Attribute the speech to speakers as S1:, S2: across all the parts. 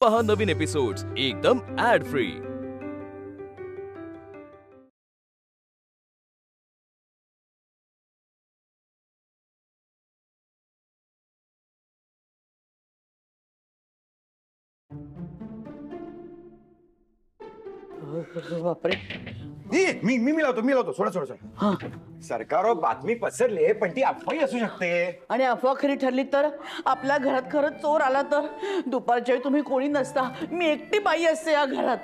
S1: पहा नवीन एपिसोड्स एकदम add free.
S2: बापरे,
S3: मी लावतो सोडा। सरकारवर बातमी पसरली पण ती अफवाही असू शकते।
S2: आणि अफवा खरी ठरली तर आपल्या घरात खरंच चोर आला तर दुपारच्या वेळी तुम्ही कोणी नसता, मी एकटी बाई असते या घरात।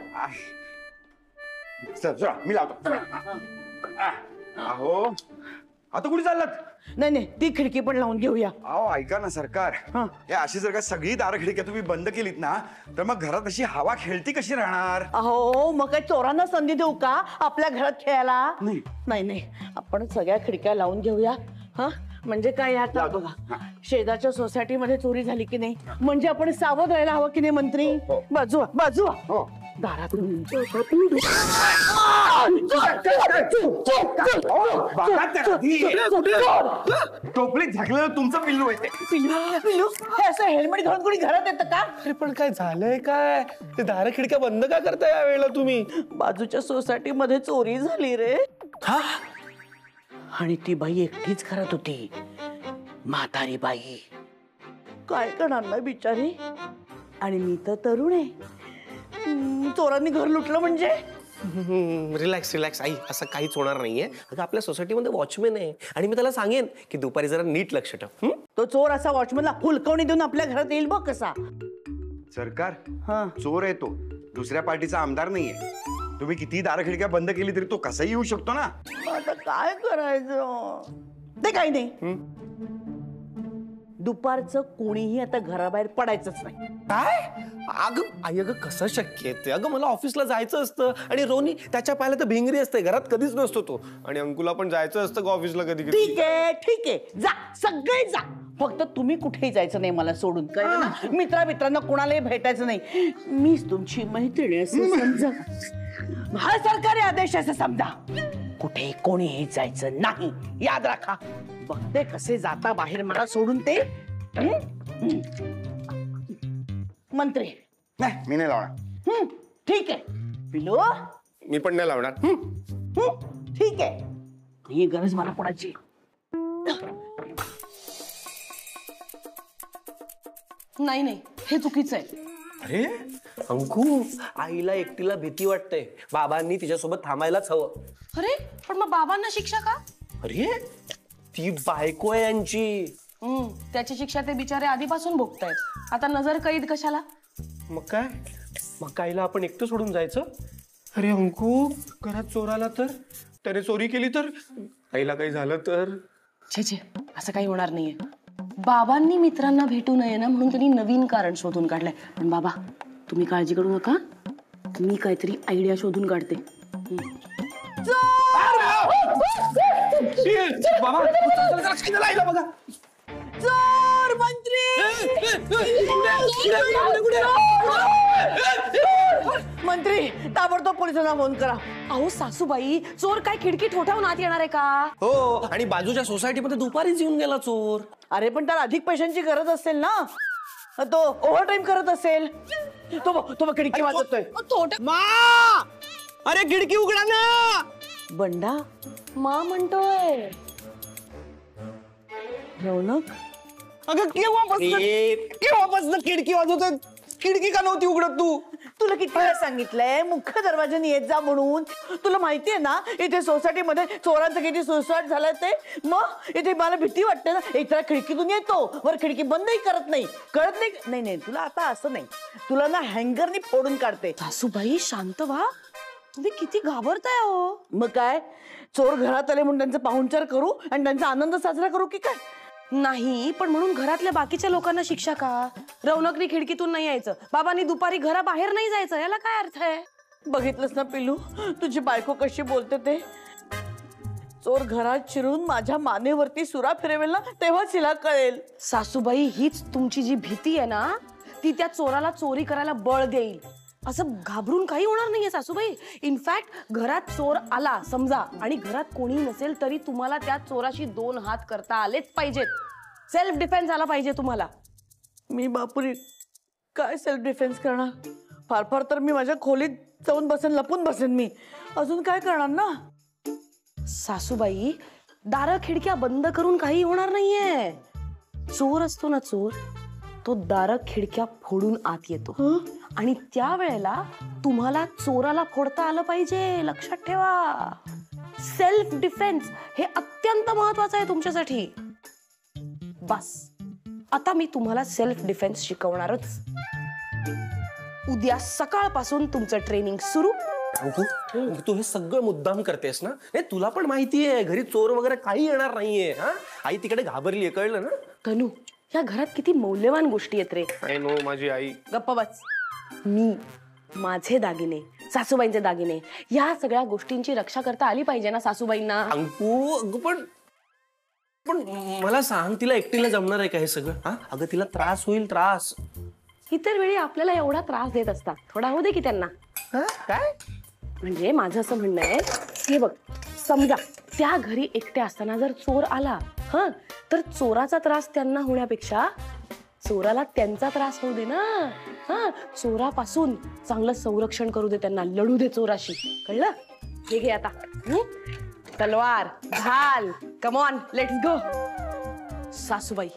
S3: सोडा मी लावतो। अहो आता कुठे चाललात?
S2: नाही ती खिडकी पण लावून घेऊया।
S3: अहो ऐका ना सरकार, हे अशी जर का सगळी दार खिडक्या तुम्ही बंद केलीत ना तर मग घरात अशी हवा खेळती कशी राहणार?
S2: अहो मग काय चोरांना संधी देऊ का आपल्या घरात खेळायला? नाही आपण सगळ्या खिडक्या लावून घेऊया। हा म्हणजे काय आता बघा, शेजारच्या सोसायटीमध्ये चोरी झाली की नाही म्हणजे आपण सावध राहायला हवं की नाही मंत्री? बाजू दारातून
S3: टोपलीत झाकलेलं तुमचं पिल्लू आहे।
S2: पिल्लू हे असं हेल्मेट घालून कोणी घरात येतं का?
S4: पण काय झालंय काय? ते दार खिडक्या बंद का करताय या वेळेला तुम्ही?
S2: बाजूच्या सोसायटीमध्ये चोरी झाली रे। आणि ती बाई एकटीच करत होती, म्हातारी बाई, काय करणार ना बिचारी। आणि मी तर तरुण आहे, चोरांनी घर लुटलं म्हणजे?
S4: रिलॅक्स आई, असं काहीच होणार नाहीये। अगं आपल्या सोसायटीमध्ये वॉचमॅन आहे आणि मी त्याला सांगेन की दुपारी जरा नीट लक्ष ठेव।
S2: तो चोर असा वॉचमनला हुलकवणी देऊन आपल्या घरात येईल बघ कसा।
S3: सरकार चोर आहे तो, दुसऱ्या पार्टीचा आमदार नाहीये। तुम्ही किती दार खिडक्या बंद केली तरी तो कसाही येऊ शकतो ना।
S2: आता काय करायचं ते काही नाही, दुपारचं कोणीही आता घराबाहेर पडायचंच नाही।
S4: काय? अगं कसं शक्य आहे ते? अगं मला ऑफिसला जायचं असतं आणि रोनी त्याच्या पायाला तर भिंगरी असते, घरात कधीच नसतो तो, आणि अंकुला पण जायचं असतं ऑफिसला कधी कधी।
S2: ठीक आहे जा, सगळे जा, फक्त तुम्ही कुठेही जायचं नाही मला सोडून, कळलं ना? मित्रांना कोणालाही भेटायचं नाही, मीच तुमची मैत्रीण असं समजा, हा सरकारी आदेश असं समजा, कुठे कोणीही जायचं नाही, याद राखा। बघते कसे जाता बाहेर मला सोडून ते। मंत्री
S3: नाही मी नाही लावणार।
S2: ठीक आहे पिलो,
S4: मी पण नाही लावणार।
S2: ठीक आहे, ही गरज मला पडायची।
S5: नाही हे चुकीचं आहे।
S4: अरे अंकू, आईला एकटीला भीती वाटते, बाबांनी तिच्यासोबत थांबायलाच हवं।
S5: अरे पण मग बाबांना शिक्षा का?
S4: अरे ती बायको आहे यांची,
S5: त्याची शिक्षा ते बिचारे आधीपासून भोगतायत, आता नजर कैद कशाला?
S4: मग कायला आपण एकटं सोडून जायचं? अरे अंकू, घरात चोर आला तर, त्याने चोरी केली तर, आईला काही झालं तर?
S5: छे असं काही होणार नाहीये। बाबांनी मित्रांना भेटू नये ना म्हणून त्यांनी नवीन कारण शोधून काढलंय। पण बाबा तुम्ही काळजी करू नका, मी काहीतरी आयडिया शोधून काढते।
S2: चोर मंत्री ताबडतोब पोलिसांना फोन करा।
S5: अहो सासूबाई, चोर काय खिडकी ठोठावून आत येणार आहे का?
S4: हो, आणि बाजूच्या सोसायटीमध्ये दुपारीच येऊन गेला चोर।
S2: अरे पण त्याला अधिक पैशांची गरज असेल ना, तो ओव्हर टाइम करत असेल। तो खिडकी वाजवतोय।
S4: अरे खिडकी उघडा ना।
S2: बंडा
S5: मा म्हणतोय
S2: रौनक,
S4: अगं केव्हापासून खिडकी वाजवतोय? खिडकी का नव्हती उघडत तू?
S2: तुला किती वेळा सांगितलंय मुख्य दरवाजाने येत जा म्हणून? तुला माहितीये ना इथे सोसायटीमध्ये चोरांचं किती सुळसुळाट झालंय ते? मग इथे मला भीती वाटते ना, एक तर खिडकीतून येतो, वर खिडकी बंदही करत नाही, कळत नाही? नाही तुला आता असं नाही, तुला ना हँगरनी फोडून काढते।
S5: सासूबाई शांत व्हा, तुम्ही किती घाबरताय हो?
S2: मग काय, चोर घरात आले म्हणून त्यांचा पाहुणचार करू आणि त्यांचा आनंद साजरा करू की काय?
S5: नाही, पण म्हणून घरातल्या बाकीच्या लोकांना शिक्षा का? रौनकनी खिडकीतून नाही यायचं, बाबांनी दुपारी घराबाहेर नाही जायचं, याला काय अर्थ आहे?
S2: बघितलंस ना पिल्लू, तुझी बायको कशी बोलते ते? चोर घरात शिरून माझ्या मानेवरती सुरा फिरवेल ना तेव्हाच हिला कळेल।
S5: सासूबाई, हीच तुमची जी भीती आहे ना ती त्या चोराला चोरी करायला बळ देईल। असं घाबरून काही होणार नाहीये सासूबाई। इनफॅक्ट घरात चोर आला समजा आणि घरात कोणी नसेल तरी तुम्हाला त्या चोराशी 2 हात करता आलेच पाहिजेत, सेल्फ डिफेन्स आला पाहिजे तुम्हाला।
S2: मी बापुरी काय सेल्फ डिफेन्स करणार? फार फार तर मी माझ्या खोलीत जाऊन बसेन, लपून बसेन मी. अजून काय करणार ना?
S5: सासूबाई, दारं खिडक्या बंद करून काही होणार नाहीये. चोर असतो ना चोर, तो दारं खिडक्या फोडून आत येतो आणि त्या वेळेला तुम्हाला चोराला फोडता आलं पाहिजे. लक्षात ठेवा, सेल्फ डिफेन्स हे अत्यंत महत्वाचं आहे तुमच्यासाठी. बस आता मी तुम्हाला सेल्फ डिफेन्स शिकवणारच. उद्या सकाळपासून तुमचं ट्रेनिंग सुरू.
S4: तू हे सगळं मुद्दाम करतेस ना? हे तुला पण माहितीये घरी चोर वगैरे काही येणार नाहीये. हा, आई तिकडे घाबरलीये, कळलं ना?
S5: तनू, या घरात किती मौल्यवान गोष्टी आहेत रे.
S4: आय नो माझी आई.
S5: गप्प बस. मी, माझे दागिने, सासूबाईंचे दागिने, या सगळ्या गोष्टींची रक्षा करता आली पाहिजे ना सासूबाईंना.
S4: अंकू, पण मला सांग, तिला एकटीला जमणार आहे का हे सगळं? हा, अगं तिला त्रास होईल, त्रास.
S5: इतर वेळी आपल्याला एवढा त्रास देत असतात, थोडा होऊ दे की त्यांना.
S4: काय
S5: म्हणजे माझं असं म्हणणं आहे, हे बघ, समजा त्या घरी एकट्या असताना जर चोर आला, तर चोराचा त्रास त्यांना होण्यापेक्षा चोराला त्यांचा त्रास होऊ दे ना. चोरापासून चांगलं संरक्षण करू दे त्यांना, लढू दे चोराशी, कळलं? हे घे आता तलवार, ढाल, कम ऑन, लेट्स गो. सासूबाई,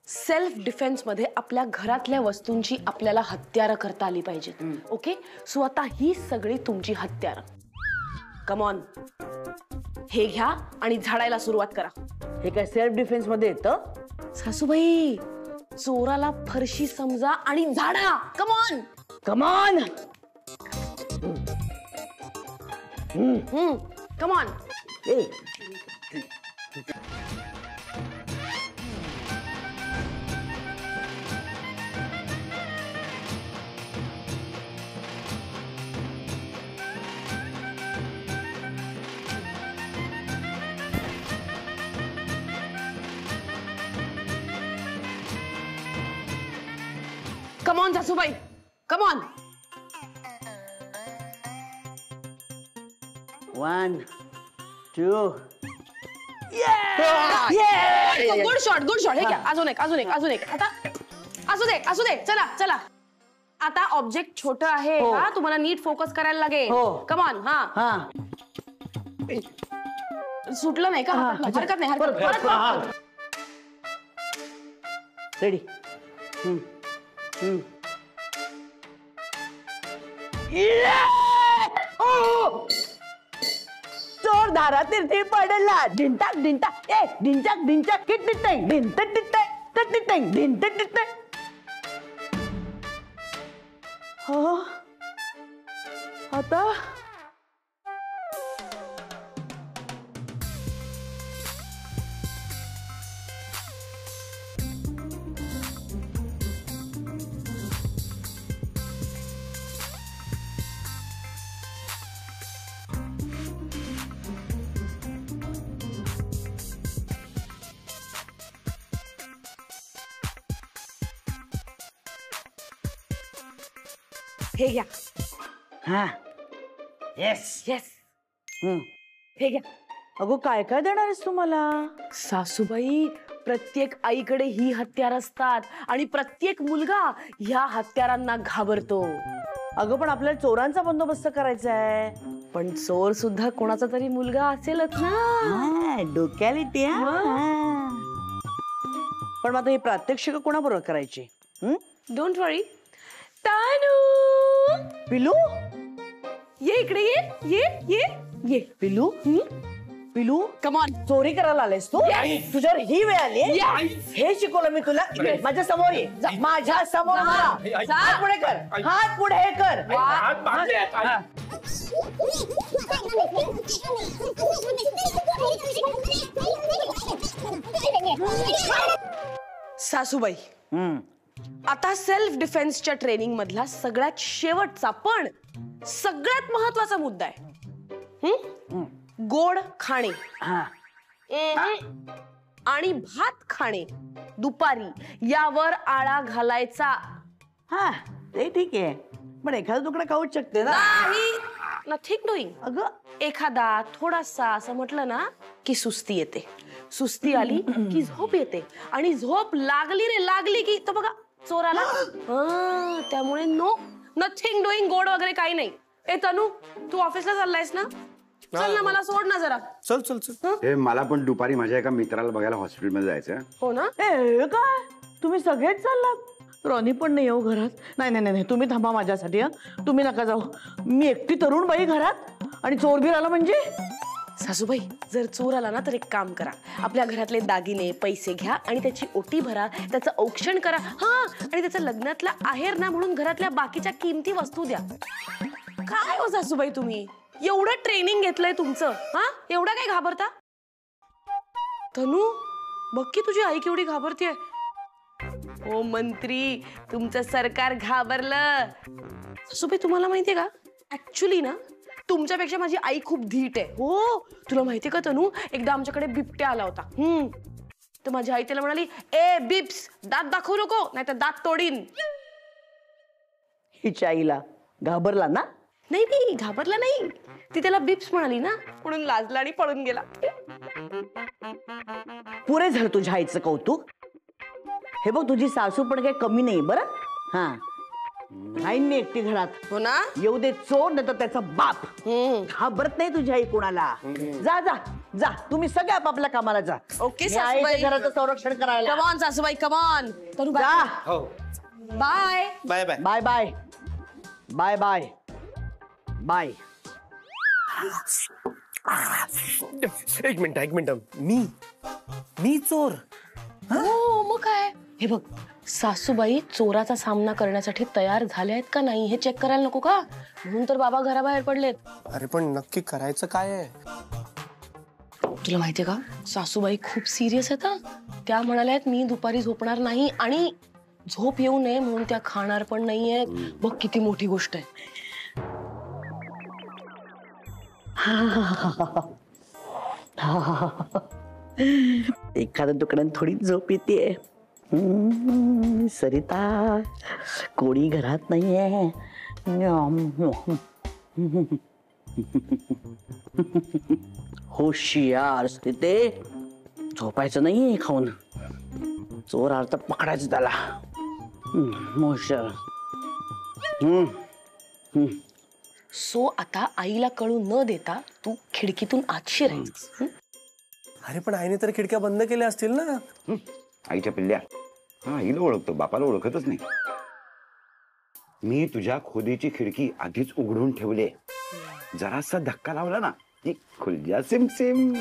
S5: सेल्फ डिफेन्स मध्ये आपल्या घरातल्या वस्तूंची आपल्याला हत्यारं करता आली पाहिजेत. ओके, सो आता ही सगळी तुमची हत्यारं. कम ऑन, हे घ्या आणि झाडायला सुरुवात करा.
S2: हे काय सेल्फ डिफेन्स मध्ये येतं?
S5: सासूबाई, चोराला फरशी समजा आणि झाडा. Come on,
S2: come on.
S5: Come on. Come on, सासूबाई, come on.
S2: 1, 2.
S5: Good shot, good shot. हे घ्या, अजून एक. आता असू दे. चला. आता ऑब्जेक्ट छोटं आहे, हा, तुम्हाला नीट फोकस करायला लागेल. Come on. हा, सुटलं नाही का? हरकत नाही.
S2: रेडी. चोर दारातील पडला. ढिंटाक ढिंटाक, ढिंचाक किटटिटॅंग, ढिंटटिटॅंग. आता
S5: हे घ्या.
S2: हा, येस.
S5: हे घ्या.
S2: अगो, काय काय देणार आहेस तुम्हाला?
S5: सासूबाई, प्रत्येक आईकडे ही हत्यार असतात आणि प्रत्येक मुलगा ह्या हत्यारांना घाबरतो.
S2: अगं, पण आपल्याला चोरांचा बंदोबस्त करायचा आहे.
S5: पण चोर सुद्धा कोणाचा तरी मुलगा असेलच ना.
S2: डोक्यालिटी. पण मग आता ही प्रात्यक्षिक कोणाबरोबर करायची?
S5: डोंट वरी. तानू,
S2: पिलू,
S5: ये इकडे, ये.
S2: पिलू,
S5: कम ऑन.
S2: चोरी करायला आलेस तू? तुझ्यावर ही वेळ आली? हे शिकवलं मी तुला. माझ्या समोर ये. माझ्या समोर. हात पुढे कर.
S5: सासूबाई, आता सेल्फ डिफेन्सच्या ट्रेनिंग मधला सगळ्यात शेवटचा पण सगळ्यात महत्वाचा मुद्दा आहे. गोड खाणे आणि भात खाणे दुपारी, यावर आळा घालायचा.
S2: हा, ते ठीक आहे, पण एखादा तुकडा खाऊच शकते ना.
S5: नाही, नथिंग डुईंग.
S2: अगं,
S5: एखादा थोडासा असं म्हटलं ना की सुस्ती येते. सुस्ती आली की झोप येते आणि झोप लागली की तो बघा चोर आला त्यामुळे नो नथिंग डुईंग गोड वगैरे काही नाही. ए तनू, तू ऑफिसला चाललायस ना? चल ना, मला सोड ना जरा.
S4: चल चल चल.
S3: हे मला पण दुपारी माझ्या एका मित्राला बघायला हॉस्पिटलमध्ये जायचं.
S5: हो ना?
S2: ए काय तुम्ही सगळेच चाललात? रॉनी पण नाही येऊ घरात? नाही नाही नाही, तुम्ही थांबा माझ्यासाठी. तुम्ही नका जाऊ. मी एकटी तरुण बाई घरात आणि चोर बीर आला म्हणजे?
S5: सासूबाई, जर चोर आला ना तर एक काम करा, आपल्या घरातले दागिने पैसे घ्या आणि त्याची ओटी भरा, त्याचं औक्षण करा. हा, आणि त्याचं लग्नातला आहेर ना म्हणून घरातल्या बाकीच्या किमती वस्तू द्या. काय हो सासूबाई, तुम्ही एवढं ट्रेनिंग घेतलंय तुमचं, हा? एवढं काय घाबरता? तनू, बघ की तुझी आई केवढी घाबरतीये. ओ मंत्री, तुमचं सरकार घाबरलं. सासूबाई, तुम्हाला माहितीये का, ऍक्च्युली ना तुमच्यापेक्षा माझी आई खूप धीट आहे. हो, तुला माहितीये का तनू, एकदा आमच्याकडे बिबट्या आला होता. तर माझी आई त्याला म्हणाली, ए बिब्स, दात दाखवू नको नाही तर दात तोडीन.
S2: हिच्या आईला घाबरला ना?
S5: नाही नाही, घाबरला नाही. ती त्याला बिब्स म्हणाली ना, म्हणून लाजला आणि पळून गेला.
S2: पुरे झालं तुझ्या आईचं कौतुक. हे बघ, तुझी सासू पण काही कमी नाही बरं. हा, राहीन मी एकटी घरात.
S5: हो ना?
S2: येऊ दे चोर नाही तर त्याचा बाप. घाबरत नाही तुझी आई कोणाला. जा जा जा, तुम्ही सगळे आपापल्या कामाला जा.
S5: ओके
S2: मी आहे
S5: सासूबाई,
S2: इथे घराचं संरक्षण करायला.
S5: कम ऑन सासूबाई, कम ऑन. तनू
S2: जा.
S4: हो,
S5: bye.
S4: Bye bye.
S2: Bye bye bye bye bye.
S4: एक मिनिट. मी चोर?
S5: हो, मग काय. हे बघ, सासूबाई चोराचा सामना करण्यासाठी तयार झाल्या आहेत का नाही हे चेक करायला नको का? म्हणून तर बाबा घराबाहेर पडलेत.
S4: अरे पण नक्की करायचं काय आहे?
S5: तुला माहितीये का, सासूबाई खूप सिरियस आहेत हा. त्या म्हणाल्या आहेत मी दुपारी झोपणार नाही आणि झोप येऊ नये म्हणून त्या खाणार पण नाहीये. बघ किती मोठी गोष्ट आहे.
S2: एखाद्या दुकानात थोडी झोप येते. सरिता, कोणी घरात नाहीये. होशियार ते झोपायचं नाही खाऊन. चोर आला तर पकडायचं त्याला. होशियार.
S5: सो आता आईला कळू न देता तू खिडकीतून आत शिरायचं.
S4: अरे पण आईने तर खिडक्या बंद केल्या असतील ना.
S3: आईच्या पिल्ल्या, हा आईला ओळखतो, बापाला ओळखतच नाही. मी तुझ्या खोलीची खिडकी आधीच उघडून ठेवले. जरासा धक्का लावला ना की खुलजा सिम सिम.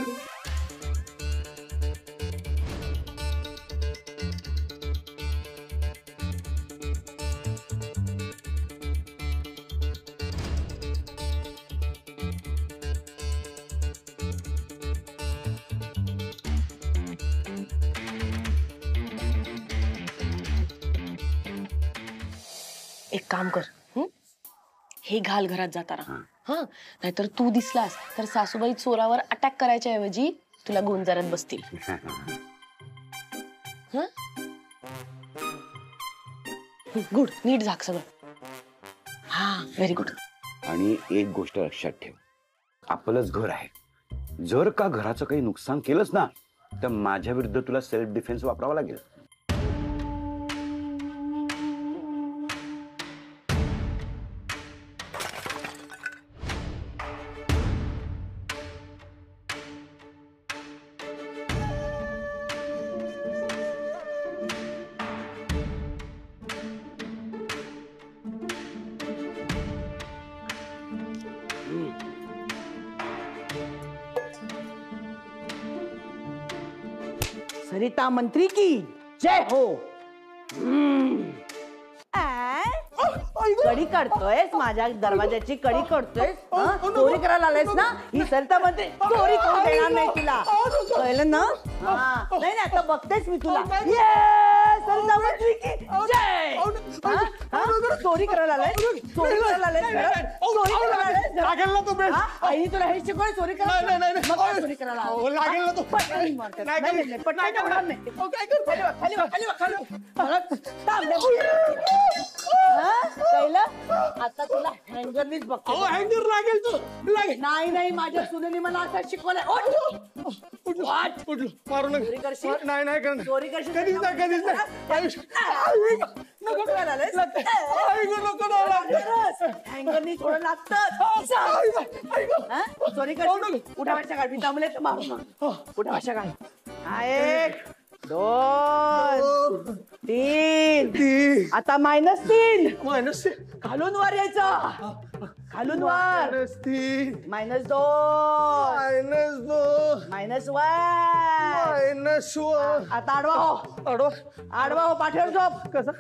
S5: एक काम कर, हे घाल घरात जाताना. हा, नाहीतर तू दिसलास तर सासूबाई चोरावर अटॅक करायच्या ऐवजी तुला गोंजारत बसतील. गुड, नीट झाक सगळं. हा, व्हेरी गुड.
S3: आणि एक गोष्ट लक्षात ठेव, आपलंच घर आहे. जर का घराचं काही नुकसान केलंस ना तर माझ्या विरुद्ध तुला सेल्फ डिफेन्स वापरावा लागेल.
S2: सरिता मंत्री की जय हो. कडी काढतोयस माझ्या दरवाजाची, कडी काढतोयस. चोरी करायला आलायस ना? ही सरिता मंत्री चोरी करून देणार नाही तुला, कळलं ना? नाही आता बघतेस मी तुला. सरिता मंत्री की जय. चोरी करायला आलाय, चोरी करायला आलाय, चोरी करायला आलाय. आईने तुला हे शिकवलं चोरी करायला? मग चोरी करायला लागेल ना. आता तुला हँगरनीच बघतो.
S4: हँगर लागेल तू.
S2: नाही नाही, माझ्या सुनेने मला आता शिकवलंय.
S4: मारू नका. नाही करणार.
S2: चोरी करशील?
S4: कधीच नाही.
S2: नको करायला आलायस? हँगरनी थोडं लागतं. चोरी करशील? उठा भाषा काढ. मी जमले तर मारू नका. उठा भाषा काढ. हा, 1 2 3. आता -3. खालून वर यायचं. खालून वर. -2 -1. आता आडवा हो. आडवा हो. पाठीवर झोप. कसं?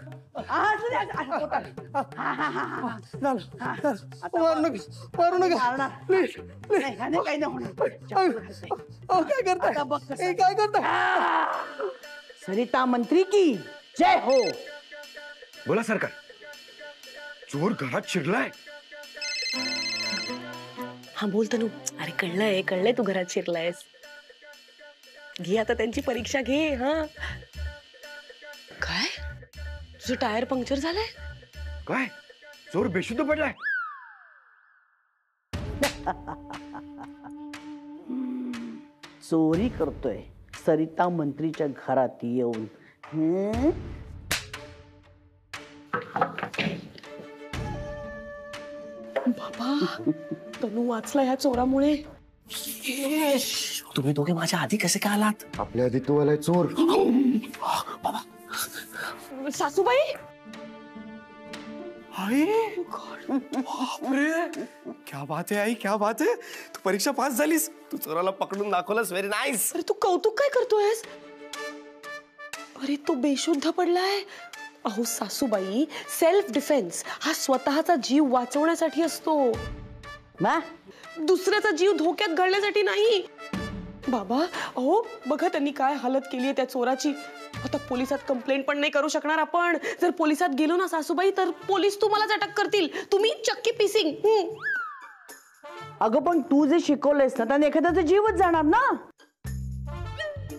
S2: काही नाही होणार. काय करता? सरिता मंत्री की जय हो.
S3: बोला सरकार. चोर घरात शिरलाय.
S5: हा बोल तनू. अरे कळलंय तू घरात शिरलायस. घे आता त्यांची परीक्षा घे. हा काय तुझं टायर पंक्चर झालंय?
S3: काय चोर बेशुद्ध पडलाय?
S2: चोरी करतोय सरिता मंत्रीच्या घरात येऊन.
S5: बाबा तनू वाचला ह्या चोरामुळे.
S4: तुम्ही दोघे माझ्या आधी कसे काय आलात?
S3: आपल्या आधी तो आलाय चोर.
S5: सासूबाई.
S4: आई बापरे, क्या बात है आई, क्या बात है. तू परीक्षा पास झालीस. तू चोराला पकडून दाखवलंस. Very nice.
S5: अरे तू कौतुक काय करतोयस? अरे तो बेशुद्ध पडलाय. अहो सासूबाई, सेल्फ डिफेन्स हा स्वतःचा जीव वाचवण्यासाठी असतो, दुसऱ्याचा जीव धोक्यात घालण्यासाठी नाही. बाबा अहो बघा त्यांनी काय हालत केली आहे त्या चोराची. आता पोलिसात कंप्लेंट पण नाही करू शकणार आपण. जर पोलिसात गेलो ना सासूबाई तर पोलीस तुम्हालाच अटक करतील. तुम्ही चक्की पिसिंग.
S2: अगं पण तू जे शिकवलंयस ना त्याने एखाद्याचा जीवच जाणार ना.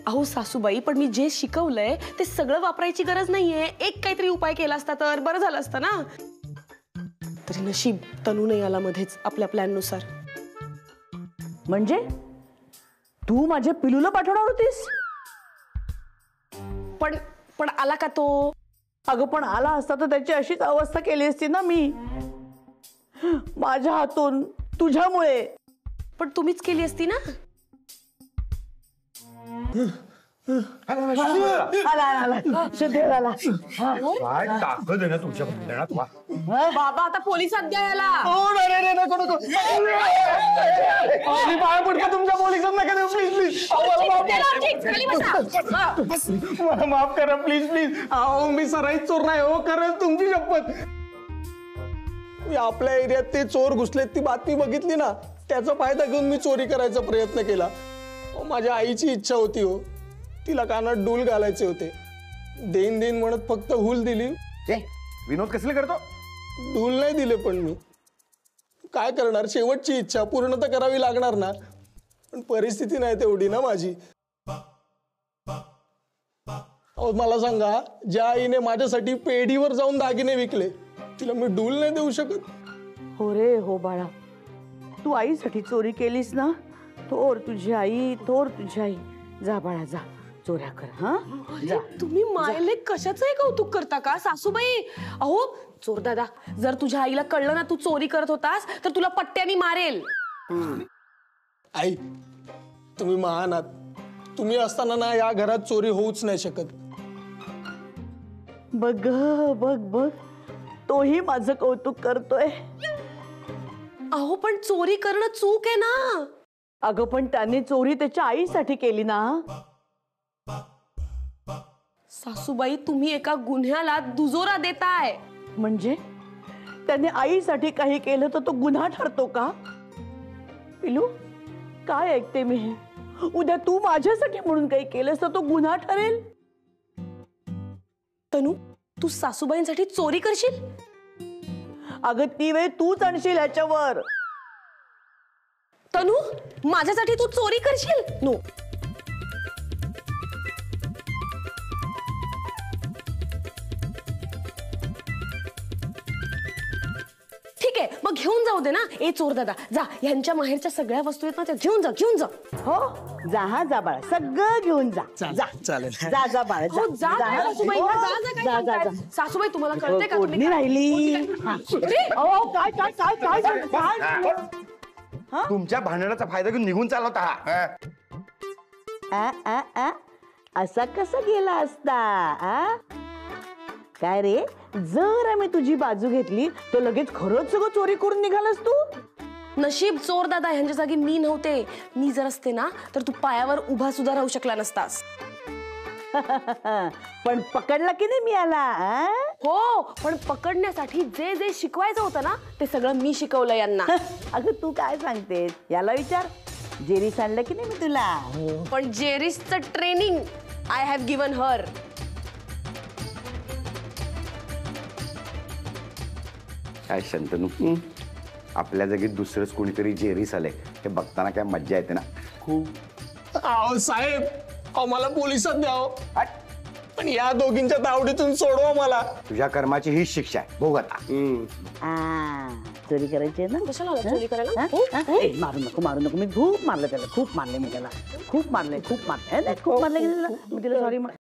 S5: अहो सासूबाई पण मी जे शिकवलंय ते सगळं वापरायची गरज नाहीये. एक काहीतरी उपाय केला असता तर बरं झालं असतं ना. तरी नशीब तनू नाही आला मध्येच आपल्या प्लॅन नुसार.
S2: म्हणजे तू माझ्या पिलूला पाठवणार होतीस?
S5: पण आला का तो?
S2: अगं पण आला असता तर त्याची अशीच अवस्था केली असती ना मी. माझ्या हातून तुझ्यामुळे.
S5: पण तुम्हीच केली असती ना.
S3: काय ताकद आहे ना तुमच्या भांडणात. वा
S5: बाबा आता पोलिसात द्या याला.
S4: पाया पडतो तुमच्या पोलिसात नका देऊ. प्लीज मला माफ करा. Please please. अहो मी सराईत चोर नाही हो. खरंच तुमची शपथ. मी आपल्या एरियात ते चोर घुसलेत ती बातमी बघितली ना, त्याचा फायदा घेऊन मी चोरी करायचा प्रयत्न केला. माझ्या आईची इच्छा होती हो, तिला कानात डूल घालायचे होते. देईन म्हणत फक्त हूल दिली.
S3: विनोद कसले करतो?
S4: डूल नाही दिले. पण मी काय करणार, शेवटची इच्छा पूर्ण तर करावी लागणार ना. पण परिस्थिती नाही तेवढी ना माझी. मला सांगा, ज्या आईने माझ्यासाठी पेढीवर जाऊन दागिने विकले तिला मी डूल नाही देऊ शकत?
S2: हो रे हो बाळा, तू आईसाठी चोरी केलीस ना. थोर तुझी आई, थोर तुझी आई. जा बाळा जा, चोऱ्या कर. हा जा.
S5: तुम्ही मायले कशाचंही कौतुक करता का सासूबाई? अहो चोर दादा, जर तुझ्या आईला कळलं ना तू चोरी करत होतास तर तुला पट्ट्यानी मारेल.
S4: आई तुम्ही महान आहात. तुम्ही असताना ना या घरात चोरी होऊच नाही शकत.
S2: बघ बघ बघ, तोही माझं कौतुक करतोय.
S5: अहो पण चोरी करणं चूक आहे ना.
S2: अगं पण त्याने चोरी त्याच्या आईसाठी केली ना.
S5: सासूबाई तुम्ही एका गुन्ह्याला दुजोरा देताय.
S2: म्हणजे त्याने आईसाठी काही केलं तर तो गुन्हा ठरतो का? पिलू काय ऐकते मी हे? उद्या तू माझ्यासाठी म्हणून काही केलंस तर तो गुन्हा ठरेल.
S5: तनू तू सासूबाईंसाठी चोरी करशील?
S2: अगं ती वेळ तूच आणशील ह्याच्यावर.
S5: तनू माझ्यासाठी तू चोरी करशील? नो. ठीक आहे मग घेऊन जाऊ दे ना. ए चोर दादा जा, ह्यांच्या माहेरच्या सगळ्या वस्तू आहेत ना त्या घेऊन जा, घेऊन जा.
S2: हो जा, हा जा बाळा, सगळं घेऊन जा. जा
S4: चालेल.
S2: जा जा बाळा,
S5: हो, जा काय सासूबाई,
S2: हो,
S5: जा, जा, काय
S2: जा, जा,
S5: सांगताय? सासूबाई तुम्हाला कळते का?
S2: कोणी राहिली? हा. अहो, काय काय काय काय झालं? काय
S3: तुमच्या भांडणाचा फायदा घेऊन निघून चालला होता हा.
S2: असा कसा गेला असता? काय रे, जर आम्ही तुझी बाजू घेतली तर लगेच खरंच सगळं चोरी करून निघालास तू?
S5: नशीब चोर दादा, ह्यांच्या जागी मी नव्हते. मी जर असते ना तर तू पायावर उभा सुद्धा राहू शकला नसतास.
S2: पण पकडला की नाही मी आला?
S5: हो, पण पकडण्यासाठी जे जे शिकवायचं होतं ना ते सगळं मी शिकवलं यांना.
S2: अगं तू काय सांगतेस? याला विचार, जेरी सांडलं की नाही मी तुला?
S5: पण जेरिसचं training I have given her.
S3: काय शंतनू, आपल्या जागी दुसरंच कोणीतरी जेरीस आलंय हे बघताना काय मज्जा येते ना.
S4: अहो साहेब, अहो मला पोलिसात द्यावं, पण या दोघींच्या तावडीतून सोडवा मला.
S3: तुझ्या कर्माची हीच शिक्षा आहे, भोग आता.
S2: चोरी करायची आहे ना?
S5: कशाला आला चोरी करायला?
S2: हा? ए, मारू नको मारू नको, मी खूप मारलं त्याला, खूप मारले मी त्याला, खूप मारले, खूप मारले. खूप मारले की नाही तुला? मी तिला सॉरी